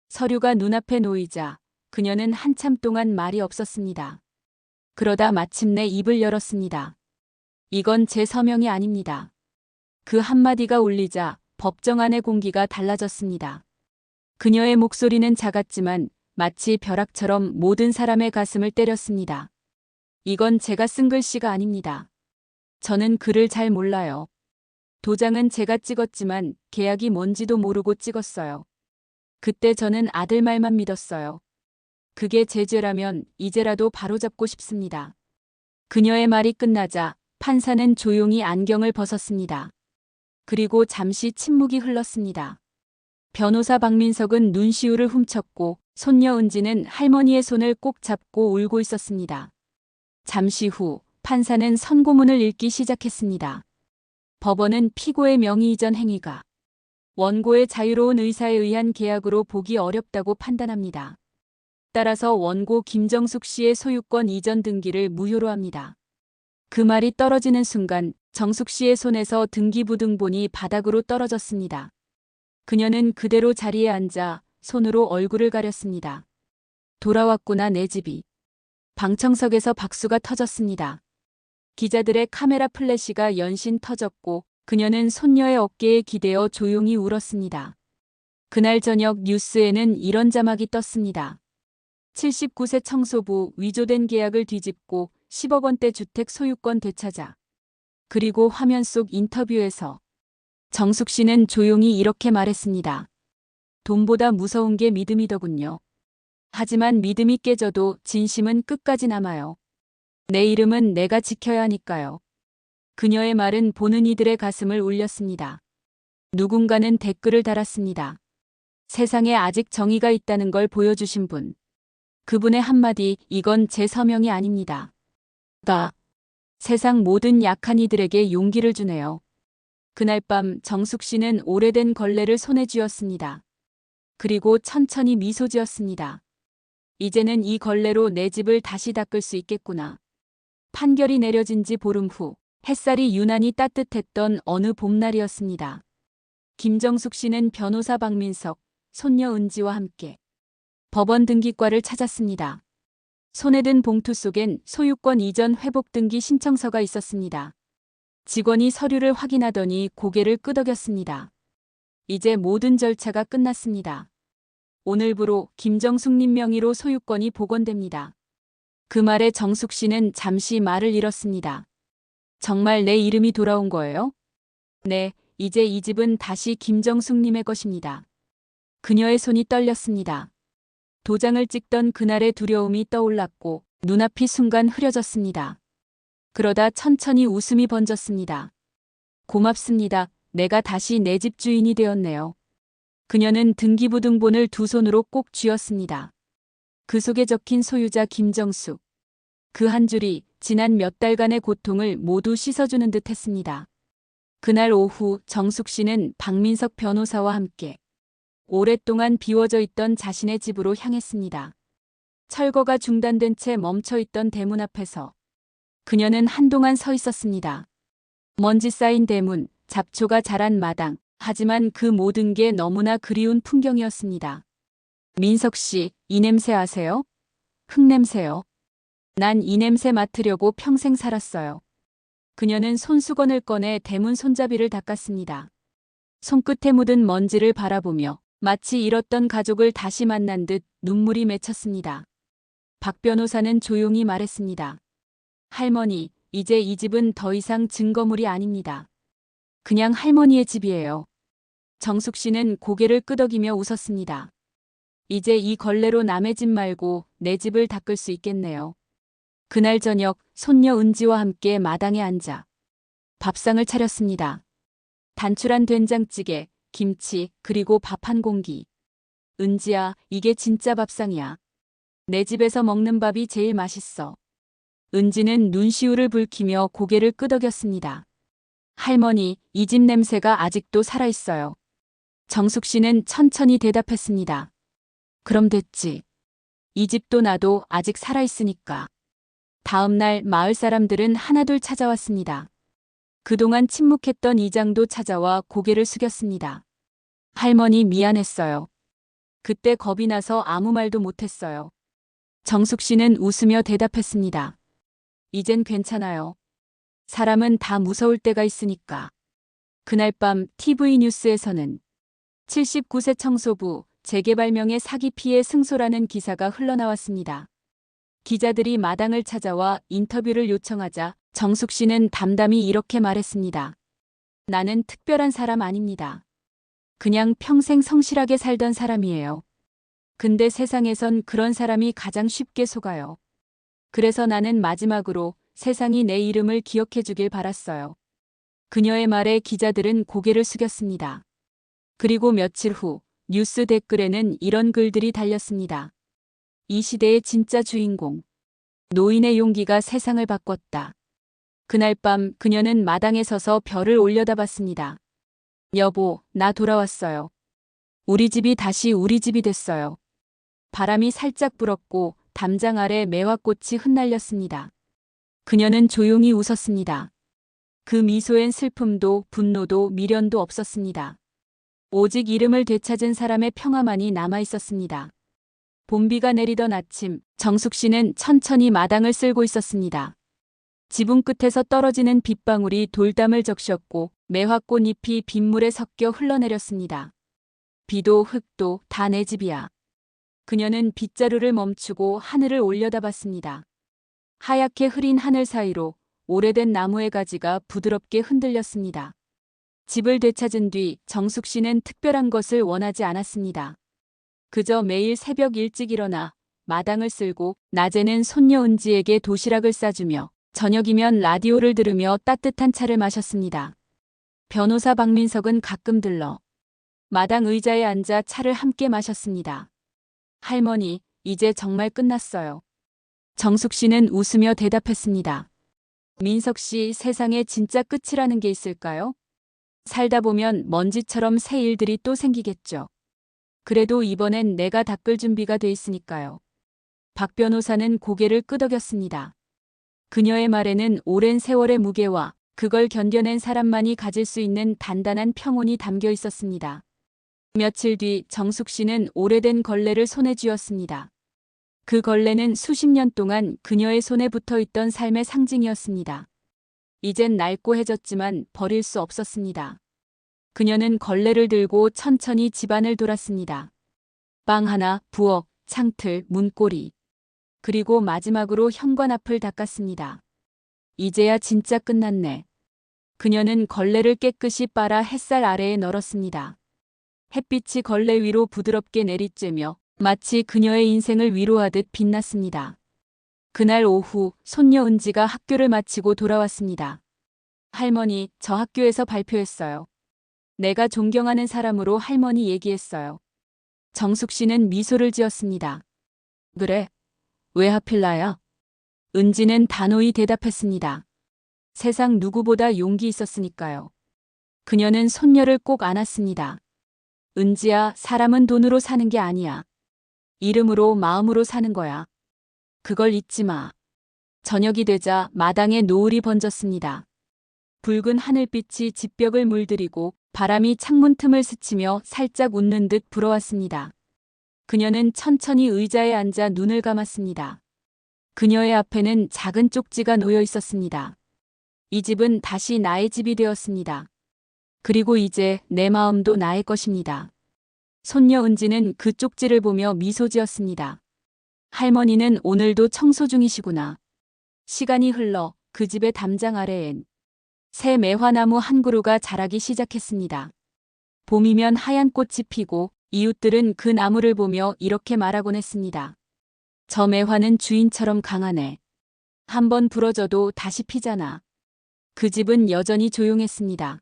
서류가 눈앞에 놓이자 그녀는 한참 동안 말이 없었습니다. 그러다 마침내 입을 열었습니다. 이건 제 서명이 아닙니다. 그 한마디가 울리자 법정 안의 공기가 달라졌습니다. 그녀의 목소리는 작았지만 마치 벼락처럼 모든 사람의 가슴을 때렸습니다. 이건 제가 쓴 글씨가 아닙니다. 저는 글을 잘 몰라요. 도장은 제가 찍었지만 계약이 뭔지도 모르고 찍었어요. 그때 저는 아들 말만 믿었어요. 그게 제 죄라면 이제라도 바로잡고 싶습니다. 그녀의 말이 끝나자 판사는 조용히 안경을 벗었습니다. 그리고 잠시 침묵이 흘렀습니다. 변호사 박민석은 눈시울을 훔쳤고 손녀 은지는 할머니의 손을 꼭 잡고 울고 있었습니다. 잠시 후 판사는 선고문을 읽기 시작했습니다. 법원은 피고의 명의 이전 행위가 원고의 자유로운 의사에 의한 계약으로 보기 어렵다고 판단합니다. 따라서 원고 김정숙 씨의 소유권 이전 등기를 무효로 합니다. 그 말이 떨어지는 순간 정숙 씨의 손에서 등기부등본이 바닥으로 떨어졌습니다. 그녀는 그대로 자리에 앉아 손으로 얼굴을 가렸습니다. 돌아왔구나 내 집이. 방청석에서 박수가 터졌습니다. 기자들의 카메라 플래시가 연신 터졌고 그녀는 손녀의 어깨에 기대어 조용히 울었습니다. 그날 저녁 뉴스에는 이런 자막이 떴습니다. 79세 청소부 위조된 계약을 뒤집고 10억 원대 주택 소유권 되찾아. 그리고 화면 속 인터뷰에서 정숙 씨는 조용히 이렇게 말했습니다. 돈보다 무서운 게 믿음이더군요. 하지만 믿음이 깨져도 진심은 끝까지 남아요. 내 이름은 내가 지켜야 하니까요. 그녀의 말은 보는 이들의 가슴을 울렸습니다. 누군가는 댓글을 달았습니다. 세상에 아직 정의가 있다는 걸 보여주신 분. 그분의 한마디, 이건 제 서명이 아닙니다. 세상 모든 약한 이들에게 용기를 주네요. 그날 밤 정숙 씨는 오래된 걸레를 손에 쥐었습니다. 그리고 천천히 미소 지었습니다. 이제는 이 걸레로 내 집을 다시 닦을 수 있겠구나. 판결이 내려진 지 보름 후 햇살이 유난히 따뜻했던 어느 봄날이었습니다. 김정숙 씨는 변호사 박민석, 손녀 은지와 함께 법원 등기과를 찾았습니다. 손에 든 봉투 속엔 소유권 이전 회복 등기 신청서가 있었습니다. 직원이 서류를 확인하더니 고개를 끄덕였습니다. 이제 모든 절차가 끝났습니다. 오늘부로 김정숙님 명의로 소유권이 복원됩니다. 그 말에 정숙 씨는 잠시 말을 잃었습니다. 정말 내 이름이 돌아온 거예요? 네, 이제 이 집은 다시 김정숙님의 것입니다. 그녀의 손이 떨렸습니다. 도장을 찍던 그날의 두려움이 떠올랐고 눈앞이 순간 흐려졌습니다. 그러다 천천히 웃음이 번졌습니다. 고맙습니다. 내가 다시 내 집 주인이 되었네요. 그녀는 등기부등본을 두 손으로 꼭 쥐었습니다. 그 속에 적힌 소유자 김정숙. 그 한 줄이 지난 몇 달간의 고통을 모두 씻어주는 듯 했습니다. 그날 오후 정숙 씨는 박민석 변호사와 함께 오랫동안 비워져 있던 자신의 집으로 향했습니다. 철거가 중단된 채 멈춰 있던 대문 앞에서 그녀는 한동안 서 있었습니다. 먼지 쌓인 대문, 잡초가 자란 마당, 하지만 그 모든 게 너무나 그리운 풍경이었습니다. 민석 씨, 이 냄새 아세요? 흙냄새요. 난 이 냄새 맡으려고 평생 살았어요. 그녀는 손수건을 꺼내 대문 손잡이를 닦았습니다. 손끝에 묻은 먼지를 바라보며 마치 잃었던 가족을 다시 만난 듯 눈물이 맺혔습니다. 박 변호사는 조용히 말했습니다. 할머니, 이제 이 집은 더 이상 증거물이 아닙니다. 그냥 할머니의 집이에요. 정숙 씨는 고개를 끄덕이며 웃었습니다. 이제 이 걸레로 남의 집 말고 내 집을 닦을 수 있겠네요. 그날 저녁 손녀 은지와 함께 마당에 앉아 밥상을 차렸습니다. 단출한 된장찌개, 김치, 그리고 밥 한 공기. 은지야, 이게 진짜 밥상이야. 내 집에서 먹는 밥이 제일 맛있어. 은지는 눈시울을 붉히며 고개를 끄덕였습니다. 할머니, 이 집 냄새가 아직도 살아있어요. 정숙 씨는 천천히 대답했습니다. 그럼 됐지. 이 집도 나도 아직 살아있으니까. 다음 날 마을 사람들은 하나둘 찾아왔습니다. 그동안 침묵했던 이장도 찾아와 고개를 숙였습니다. 할머니 미안했어요. 그때 겁이 나서 아무 말도 못했어요. 정숙 씨는 웃으며 대답했습니다. 이젠 괜찮아요. 사람은 다 무서울 때가 있으니까. 그날 밤 TV 뉴스에서는 79세 청소부 재개발명의 사기 피해 승소라는 기사가 흘러나왔습니다. 기자들이 마당을 찾아와 인터뷰를 요청하자 정숙 씨는 담담히 이렇게 말했습니다. 나는 특별한 사람 아닙니다. 그냥 평생 성실하게 살던 사람이에요. 근데 세상에선 그런 사람이 가장 쉽게 속아요. 그래서 나는 마지막으로 세상이 내 이름을 기억해 주길 바랐어요. 그녀의 말에 기자들은 고개를 숙였습니다. 그리고 며칠 후 뉴스 댓글에는 이런 글들이 달렸습니다. 이 시대의 진짜 주인공. 노인의 용기가 세상을 바꿨다. 그날 밤 그녀는 마당에 서서 별을 올려다봤습니다. 여보, 나 돌아왔어요. 우리 집이 다시 우리 집이 됐어요. 바람이 살짝 불었고 담장 아래 매화꽃이 흩날렸습니다. 그녀는 조용히 웃었습니다. 그 미소엔 슬픔도 분노도 미련도 없었습니다. 오직 이름을 되찾은 사람의 평화만이 남아 있었습니다. 봄비가 내리던 아침, 정숙 씨는 천천히 마당을 쓸고 있었습니다. 지붕 끝에서 떨어지는 빗방울이 돌담을 적셨고 매화꽃 잎이 빗물에 섞여 흘러내렸습니다. 비도 흙도 다 내 집이야. 그녀는 빗자루를 멈추고 하늘을 올려다봤습니다. 하얗게 흐린 하늘 사이로 오래된 나무의 가지가 부드럽게 흔들렸습니다. 집을 되찾은 뒤 정숙 씨는 특별한 것을 원하지 않았습니다. 그저 매일 새벽 일찍 일어나 마당을 쓸고 낮에는 손녀 은지에게 도시락을 싸주며 저녁이면 라디오를 들으며 따뜻한 차를 마셨습니다. 변호사 박민석은 가끔 들러 마당 의자에 앉아 차를 함께 마셨습니다. 할머니, 이제 정말 끝났어요. 정숙 씨는 웃으며 대답했습니다. 민석 씨, 세상에 진짜 끝이라는 게 있을까요? 살다 보면 먼지처럼 새 일들이 또 생기겠죠. 그래도 이번엔 내가 닦을 준비가 돼 있으니까요. 박 변호사는 고개를 끄덕였습니다. 그녀의 말에는 오랜 세월의 무게와 그걸 견뎌낸 사람만이 가질 수 있는 단단한 평온이 담겨 있었습니다. 며칠 뒤 정숙 씨는 오래된 걸레를 손에 쥐었습니다. 그 걸레는 수십 년 동안 그녀의 손에 붙어 있던 삶의 상징이었습니다. 이젠 낡고해졌지만 버릴 수 없었습니다. 그녀는 걸레를 들고 천천히 집안을 돌았습니다. 빵 하나, 부엌, 창틀, 문고리. 그리고 마지막으로 현관 앞을 닦았습니다. 이제야 진짜 끝났네. 그녀는 걸레를 깨끗이 빨아 햇살 아래에 널었습니다. 햇빛이 걸레 위로 부드럽게 내리쬐며 마치 그녀의 인생을 위로하듯 빛났습니다. 그날 오후 손녀 은지가 학교를 마치고 돌아왔습니다. 할머니, 저 학교에서 발표했어요. 내가 존경하는 사람으로 할머니 얘기했어요. 정숙 씨는 미소를 지었습니다. 그래? 왜 하필 나야? 은지는 단호히 대답했습니다. 세상 누구보다 용기 있었으니까요. 그녀는 손녀를 꼭 안았습니다. 은지야, 사람은 돈으로 사는 게 아니야. 이름으로 마음으로 사는 거야. 그걸 잊지 마. 저녁이 되자 마당에 노을이 번졌습니다. 붉은 하늘빛이 집벽을 물들이고 바람이 창문 틈을 스치며 살짝 웃는 듯 불어왔습니다. 그녀는 천천히 의자에 앉아 눈을 감았습니다. 그녀의 앞에는 작은 쪽지가 놓여 있었습니다. 이 집은 다시 나의 집이 되었습니다. 그리고 이제 내 마음도 나의 것입니다. 손녀 은지는 그 쪽지를 보며 미소 지었습니다. 할머니는 오늘도 청소 중이시구나. 시간이 흘러 그 집의 담장 아래엔 새 매화나무 한 그루가 자라기 시작했습니다. 봄이면 하얀 꽃이 피고 이웃들은 그 나무를 보며 이렇게 말하곤 했습니다. 저 매화는 주인처럼 강하네. 한번 부러져도 다시 피잖아. 그 집은 여전히 조용했습니다.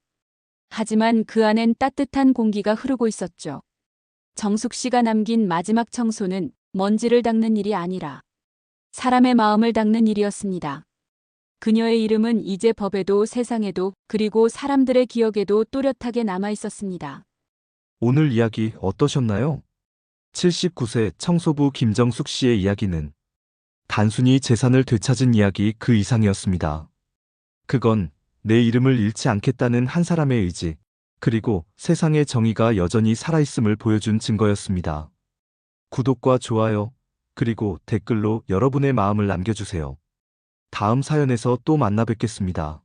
하지만 그 안엔 따뜻한 공기가 흐르고 있었죠. 정숙 씨가 남긴 마지막 청소는 먼지를 닦는 일이 아니라 사람의 마음을 닦는 일이었습니다. 그녀의 이름은 이제 법에도 세상에도 그리고 사람들의 기억에도 또렷하게 남아 있었습니다. 오늘 이야기 어떠셨나요? 79세 청소부 김정숙 씨의 이야기는 단순히 재산을 되찾은 이야기 그 이상이었습니다. 그건 내 이름을 잃지 않겠다는 한 사람의 의지, 그리고 세상의 정의가 여전히 살아있음을 보여준 증거였습니다. 구독과 좋아요, 그리고 댓글로 여러분의 마음을 남겨주세요. 다음 사연에서 또 만나 뵙겠습니다.